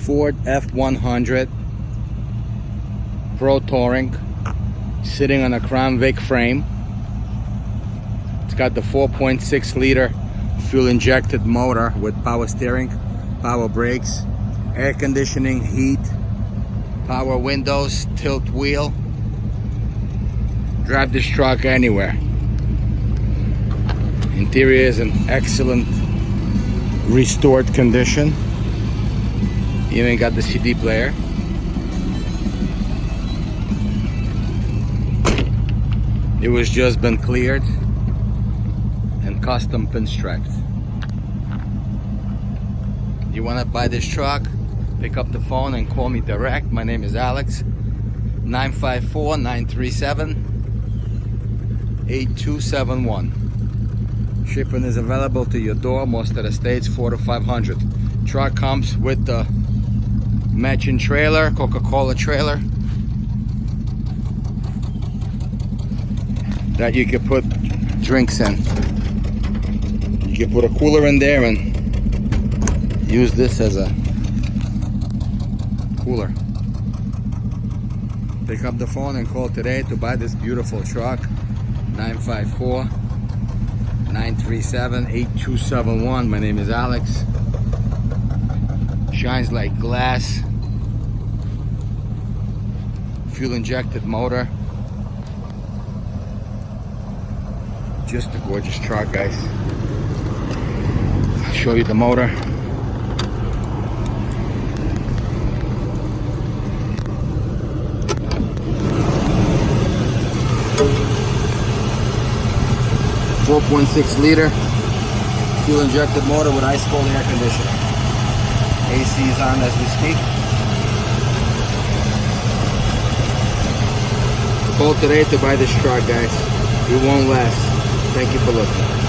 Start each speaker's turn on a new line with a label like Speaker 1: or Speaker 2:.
Speaker 1: Ford F100 Pro Touring, sitting on a Crown Vic frame. It's got the 4.6 liter fuel injected motor with power steering, power brakes, air conditioning, heat, power windows, tilt wheel. Drive this truck anywhere. Interior is in excellent restored condition. Even got the CD player. It was just been cleared and custom pinstriped. You want to buy this truck? Pick up the phone and call me direct. My name is Alex. 954-937-8271. Shipping is available to your door. Most of the states, 400 to 500. Truck comes with the matching trailer, Coca-Cola trailer, that you can put drinks in. You can put a cooler in there and use this as a cooler. Pick up the phone and call today to buy this beautiful truck. 954-937-8271. My name is Alex. Shines like glass. Fuel injected motor. Just a gorgeous truck, guys. I'll show you the motor. .6 liter fuel injected motor with ice cold air conditioning. AC is on as we speak. Call today to buy this truck, guys. It won't last. Thank you for listening.